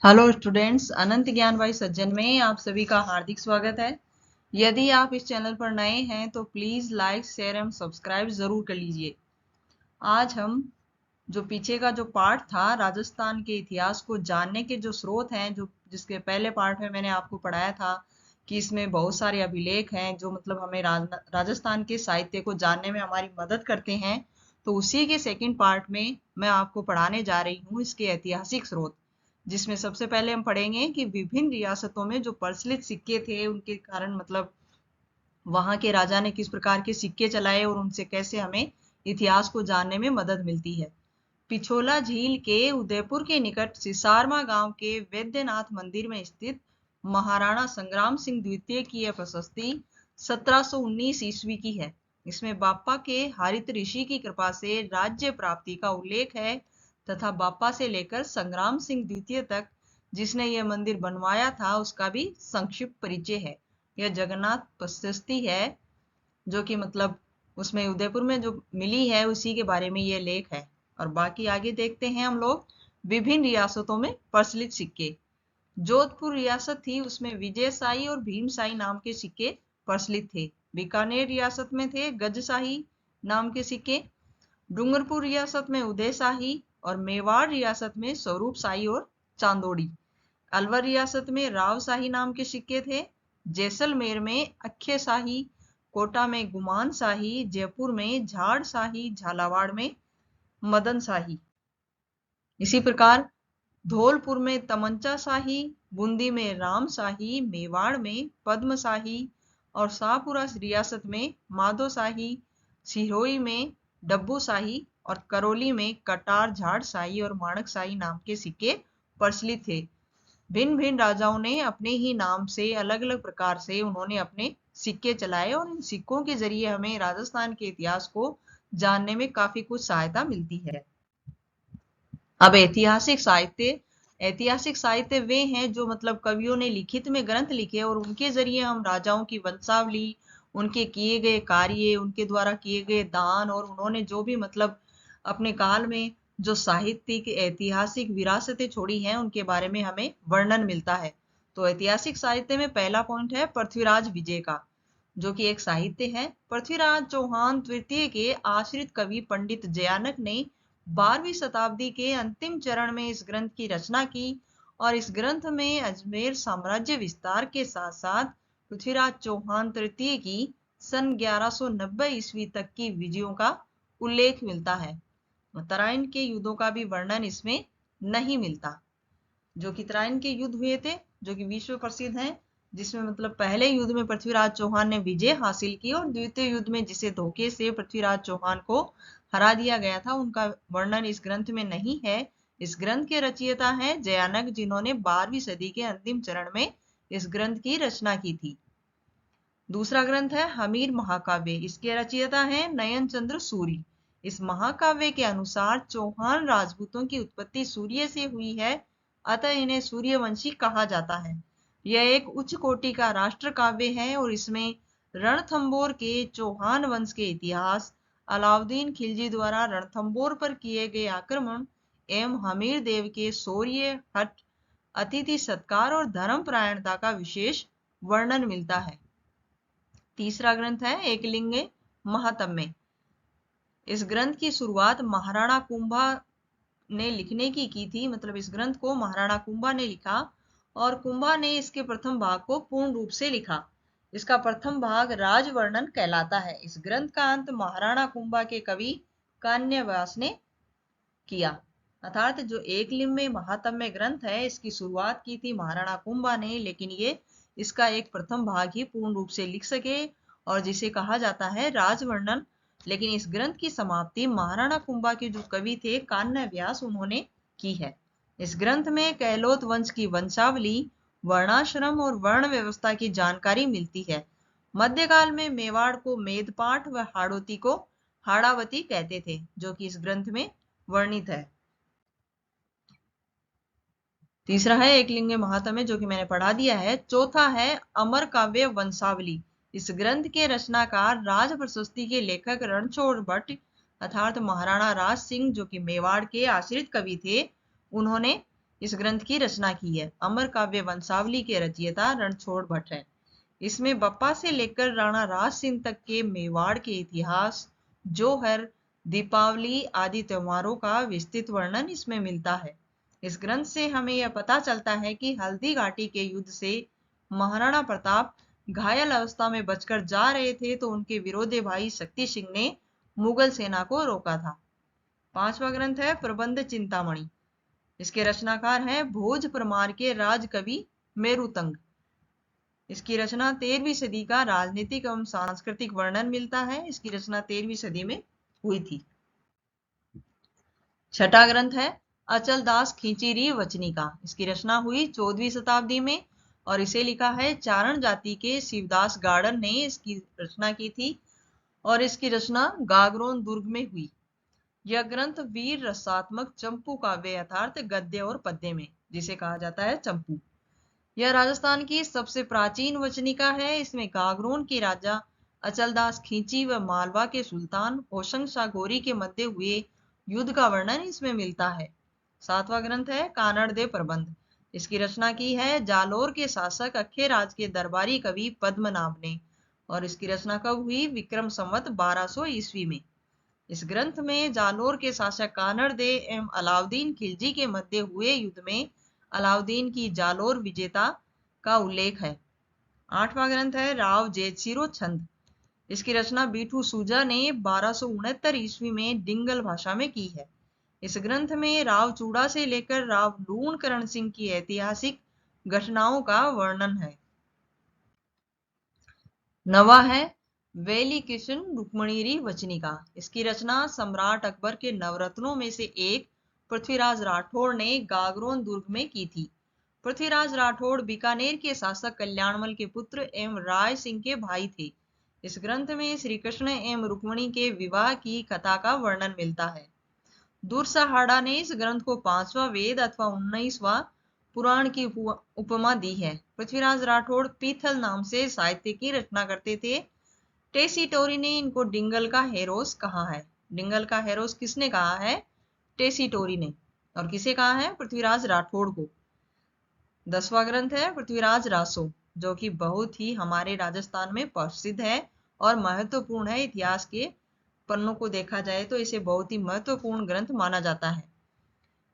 Hello students, अनंत ज्ञान भाई सज्जन में आप सभी का हार्दिक स्वागत है। यदि आप इस चैनल पर नए हैं तो प्लीज लाइक शेयर एवं सब्सक्राइब जरूर कर लीजिए। आज हम जो पीछे का जो पार्ट था राजस्थान के इतिहास को जानने के जो स्रोत हैं, जो जिसके पहले पार्ट में मैंने आपको पढ़ाया था कि इसमें बहुत सारे अभिलेख हैं जो मतलब हमें राजस्थान के साहित्य को जानने में हमारी मदद करते हैं। तो उसी के सेकंड पार्ट में मैं आपको पढ़ाने जा रही हूँ इसके ऐतिहासिक स्रोत, जिसमें सबसे पहले हम पढ़ेंगे कि विभिन्न रियासतों में जो प्रचलित सिक्के थे उनके कारण मतलब वहां के राजा ने किस प्रकार के सिक्के चलाए और उनसे कैसे हमें इतिहास को जानने में मदद मिलती है। पिछोला झील के उदयपुर के निकट सिसारमा गांव के वैद्यनाथ मंदिर में स्थित महाराणा संग्राम सिंह द्वितीय की यह प्रशस्ति 1719 ईस्वी की है। इसमें बापा के हरित ऋषि की कृपा से राज्य प्राप्ति का उल्लेख है तथा बापा से लेकर संग्राम सिंह द्वितीय तक जिसने यह मंदिर बनवाया था उसका भी संक्षिप्त परिचय है। यह जगन्नाथ प्रशस्ति है जो कि मतलब उसमें उदयपुर में जो मिली है उसी के बारे में यह लेख है। और बाकी आगे देखते हैं हम लोग विभिन्न रियासतों में प्रचलित सिक्के। जोधपुर रियासत थी, उसमें विजयशाही और भीमशाही नाम के सिक्के प्रचलित थे। बीकानेर रियासत में थे गजशाही नाम के सिक्के। डूंगरपुर रियासत में उदयशाही और मेवाड़ रियासत में स्वरूप शाही और चांदोड़ी। अलवर रियासत में रावशाही नाम के सिक्के थे। जैसलमेर में अख्य शाही, कोटा में गुमान शाही, जयपुर में झाड़ शाही, झालावाड़ में मदन शाही। इसी प्रकार धौलपुर में तमंचा शाही, बूंदी में राम शाही, मेवाड़ में पद्म शाही और शाहपुरा रियासत में माधो शाही, सिरोही में डब्बू शाही और करौली में कटार झाड़ शाही और माणक शाही नाम के सिक्के प्रचलित थे। भिन्न भिन्न राजाओं ने अपने ही नाम से अलग अलग प्रकार से उन्होंने अपने सिक्के चलाए और इन सिक्कों के जरिए हमें राजस्थान के इतिहास को जानने में काफी कुछ सहायता मिलती है। अब ऐतिहासिक साहित्य वे हैं जो मतलब कवियों ने लिखित में ग्रंथ लिखे और उनके जरिए हम राजाओं की वंशावली, उनके किए गए कार्य, उनके द्वारा किए गए दान और उन्होंने जो भी मतलब अपने काल में जो साहित्यिक ऐतिहासिक विरासतें छोड़ी हैं उनके बारे में हमें वर्णन मिलता है। तो ऐतिहासिक साहित्य में पहला पॉइंट है पृथ्वीराज विजय का, जो कि एक साहित्य है। पृथ्वीराज चौहान तृतीय के आश्रित कवि पंडित जयानक ने 12वीं शताब्दी के अंतिम चरण में इस ग्रंथ की रचना की और इस ग्रंथ में अजमेर साम्राज्य विस्तार के साथ साथ पृथ्वीराज चौहान तृतीय की सन 1190 ईस्वी तक की विजयों का उल्लेख मिलता है। तराइन के युद्धों का भी वर्णन इसमें नहीं मिलता। जो कि तराइन के युद्ध हुए थे जो कि विश्व प्रसिद्ध हैं, जिसमें मतलब पहले युद्ध में पृथ्वीराज चौहान ने विजय हासिल की और द्वितीय युद्ध में जिसे धोखे से पृथ्वीराज चौहान को हरा दिया गया था उनका वर्णन इस ग्रंथ में नहीं है। इस ग्रंथ के रचयिता हैं जयानक, जिन्होंने 12वीं सदी के अंतिम चरण में इस ग्रंथ की रचना की थी। दूसरा ग्रंथ है हमीर महाकाव्य, इसके रचयिता हैं नयन चंद्र सूरी। इस महाकाव्य के अनुसार चौहान राजपूतों की उत्पत्ति सूर्य से हुई है, अतः इन्हें सूर्यवंशी कहा जाता है। यह एक उच्च कोटि का राष्ट्र काव्य है और इसमें रणथंबोर के चौहान वंश के इतिहास, अलाउद्दीन खिलजी द्वारा रणथंबोर पर किए गए आक्रमण एवं हमीर देव के शौर्य, हठ, अतिथि सत्कार और धर्मपरायणता का विशेष वर्णन मिलता है। तीसरा ग्रंथ है एकलिंग महात्म्य। इस ग्रंथ की शुरुआत महाराणा कुंभा ने लिखने की थी, मतलब इस ग्रंथ को महाराणा कुंभा ने लिखा और कुंभा ने इसके प्रथम भाग को पूर्ण रूप से लिखा। इसका प्रथम भाग राजवर्णन कहलाता है। इस ग्रंथ का अंत महाराणा कुंभा के कवि कान्यव्यास ने किया। अर्थात जो एकलिंग महात्म्य ग्रंथ है इसकी शुरुआत की थी महाराणा कुंभा ने, लेकिन ये इसका एक प्रथम भाग ही पूर्ण रूप से लिख सके और जिसे कहा जाता है राजवर्णन। लेकिन इस ग्रंथ की समाप्ति महाराणा कुंभा के जो कवि थे कान्यव्यास, उन्होंने की है। इस ग्रंथ में कहलोत वंश की वंशावली, वर्णाश्रम और वर्ण व्यवस्था की जानकारी मिलती है। मध्यकाल में मेवाड़ को मेदपाठ व हाड़ोती को हाड़ावती कहते थे, जो कि इस ग्रंथ में वर्णित है। तीसरा है एकलिंग महात्म्य, जो कि मैंने पढ़ा दिया है। चौथा है अमर काव्य वंशावली। इस ग्रंथ के रचनाकार राज प्रशस्ति के लेखक रणछोड़ भट्ट अर्थात महाराणा राज सिंह, जो कि मेवाड़ के आश्रित कवि थे, उन्होंने इस ग्रंथ की रचना की है। अमर काव्य वंशावली के रचयिता रणछोड़ भट्ट है। इसमें बप्पा से लेकर राणा राज सिंह तक के मेवाड़ के इतिहास, जोहर, दीपावली आदि त्योहारों का विस्तृत वर्णन इसमें मिलता है। इस ग्रंथ से हमें यह पता चलता है कि हल्दी घाटी के युद्ध से महाराणा प्रताप घायल अवस्था में बचकर जा रहे थे तो उनके विरोधी भाई शक्ति सिंह ने मुगल सेना को रोका था। पांचवा ग्रंथ है प्रबंध चिंतामणि। इसके रचनाकार हैं भोज परमार के राजकवि मेरुतंग। इसकी रचना 13वीं सदी का राजनीतिक एवं सांस्कृतिक वर्णन मिलता है। इसकी रचना 13वीं सदी में हुई थी। छठा ग्रंथ है अचल दास खींचीरी वचनिका। इसकी रचना हुई 14वीं शताब्दी में और इसे लिखा है चारण जाति के शिवदास गार्डन ने इसकी रचना की थी और इसकी रचना गागरोन दुर्ग में हुई। यह ग्रंथ वीर रसात्मक चंपू काव्य यथार्थ गद्य और पद्य में, जिसे कहा जाता है चंपू। यह राजस्थान की सबसे प्राचीन वचनिका है। इसमें गागरोन के राजा अचलदास खींची व मालवा के सुल्तान होशंग शाह गोरी के मध्य हुए युद्ध का वर्णन इसमें मिलता है। सातवां ग्रंथ है कानड़ दे प्रबंध। इसकी रचना की है जालोर के शासक अखेराज के दरबारी कवि पद्मनाभ ने और इसकी रचना कब हुई? विक्रम संवत 1200 ईस्वी में। इस ग्रंथ में जालोर के शासक कानड़ दे एवं अलाउद्दीन खिलजी के मध्य हुए युद्ध में अलाउद्दीन की जालोर विजेता का उल्लेख है। आठवां ग्रंथ है राव जेतसिरो छंद। इसकी रचना बीठू सूजा ने 1269 ईस्वी में डिंगल भाषा में की है। इस ग्रंथ में राव चूड़ा से लेकर राव लूण करण सिंह की ऐतिहासिक घटनाओं का वर्णन है। नवा है वेली किशन रुक्मणीरी वचनिका। इसकी रचना सम्राट अकबर के नवरत्नों में से एक पृथ्वीराज राठौड़ ने गागरोन दुर्ग में की थी। पृथ्वीराज राठौड़ बीकानेर के शासक कल्याणमल के पुत्र एवं राय सिंह के भाई थे। इस ग्रंथ में श्री कृष्ण एवं रुक्मणी के विवाह की कथा का वर्णन मिलता है। दूरसाहाड़ा ने इस ग्रंथ को 5वां वेद अथवा 19वां पुराण की उपमा दी है। पृथ्वीराज राठौड़ पीथल नाम से साहित्य की रचना करते थे। टेसीटोरी ने इनको डिंगल का हेरोस कहा है। डिंगल का हेरोस किसने कहा है? टेसीटोरी ने। और किसे कहा है? पृथ्वीराज राठौड़ को। 10वां ग्रंथ है पृथ्वीराज रासो, जो कि बहुत ही हमारे राजस्थान में प्रसिद्ध है और महत्वपूर्ण है। इतिहास के पन्नों को देखा जाए तो इसे बहुत ही महत्वपूर्ण ग्रंथ माना जाता है।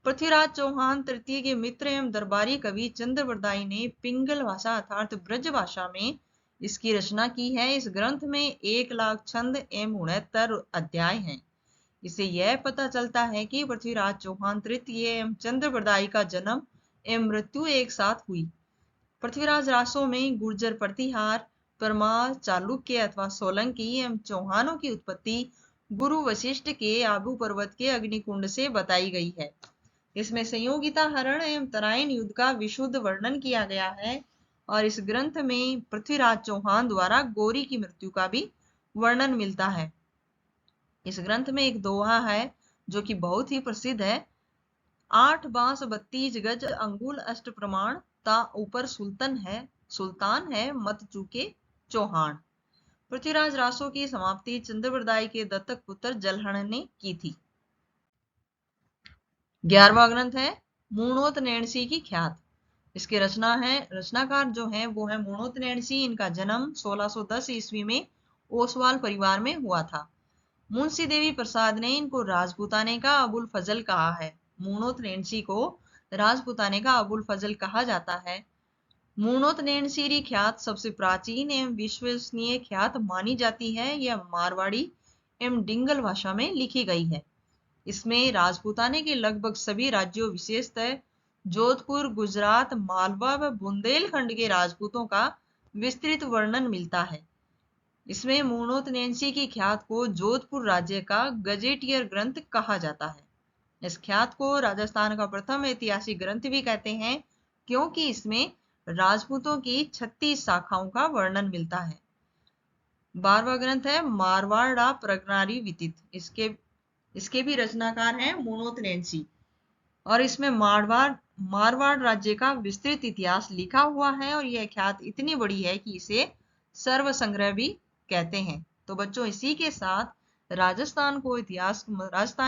पृथ्वीराज चौहान तृतीय के मित्र एवं दरबारी कवि चंद्रवरदाई ने पिंगल भाषा अर्थात ब्रज भाषा में इसकी रचना की है। इस ग्रंथ में 1 लाख छंद एवं 69 अध्याय हैं। इससे यह पता चलता है कि पृथ्वीराज चौहान तृतीय एवं चंद्रवरदाई का जन्म एवं मृत्यु एक साथ हुई। पृथ्वीराज रासो में गुर्जर प्रतिहार, परमार, चालुक्य अथवा सोलंकी एवं चौहानों की उत्पत्ति गुरु वशिष्ठ के आबू पर्वत के अग्निकुंड से बताई गई है। इसमें संयोगिता हरण एवं तराइन युद्ध का विशुद्ध वर्णन किया गया है और इस ग्रंथ में पृथ्वीराज चौहान द्वारा गोरी की मृत्यु का भी वर्णन मिलता है। इस ग्रंथ में एक दोहा है जो कि बहुत ही प्रसिद्ध है। 8 बांस 32 गज अंगुल अष्ट प्रमाण ता ऊपर सुल्तान है मत चूके चौहान। पृथ्वीराज रासो की समाप्ति चंद्रवरदाई के दत्तक पुत्र जलहण ने की थी। 11वां ग्रंथ है मूणोत नैणसी की ख्यात। इसके रचनाकार जो है वो है मूणोत नैणसी। इनका जन्म 1610 ईस्वी में ओसवाल परिवार में हुआ था। मुंशी देवी प्रसाद ने इनको राजपुताने का अबुल फजल कहा है। मूणोत नैणसी को राजपुताने का अबुल फजल कहा जाता है। मूणोत नैणसीरी ख्यात सबसे प्राचीन एवं विश्वसनीय ख्यात मानी जाती है। यह मारवाड़ी एवं डिंगल भाषा में लिखी गई है। इसमें राजपुताने के लगभग सभी राज्यों विशेषतः जोधपुर, गुजरात, मालवा व बुंदेलखंड के राजपूतों का विस्तृत वर्णन मिलता है। इसमें मूणोत नैणसी की ख्यात को जोधपुर राज्य का गजेटियर ग्रंथ कहा जाता है। इस ख्यात को राजस्थान का प्रथम ऐतिहासिक ग्रंथ भी कहते हैं क्योंकि इसमें राजपूतों की 36 शाखाओं का वर्णन मिलता है। 12वां ग्रंथ है मारवाड़ा प्रगनारी विदित। इसके भी रचनाकार हैं मूणोत नैणसी और इसमें मारवाड़ राज्य का विस्तृत इतिहास लिखा हुआ है और यह ख्यात इतनी बड़ी है कि इसे सर्व संग्रह भी कहते हैं। तो बच्चों इसी के साथ राजस्थान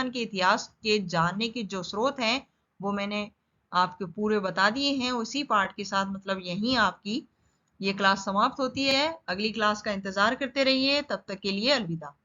के इतिहास के जानने के जो स्रोत हैं वो मैंने आपके पूरे बता दिए हैं। उसी पार्ट के साथ मतलब यहीं आपकी ये क्लास समाप्त होती है। अगली क्लास का इंतजार करते रहिए। तब तक के लिए अलविदा।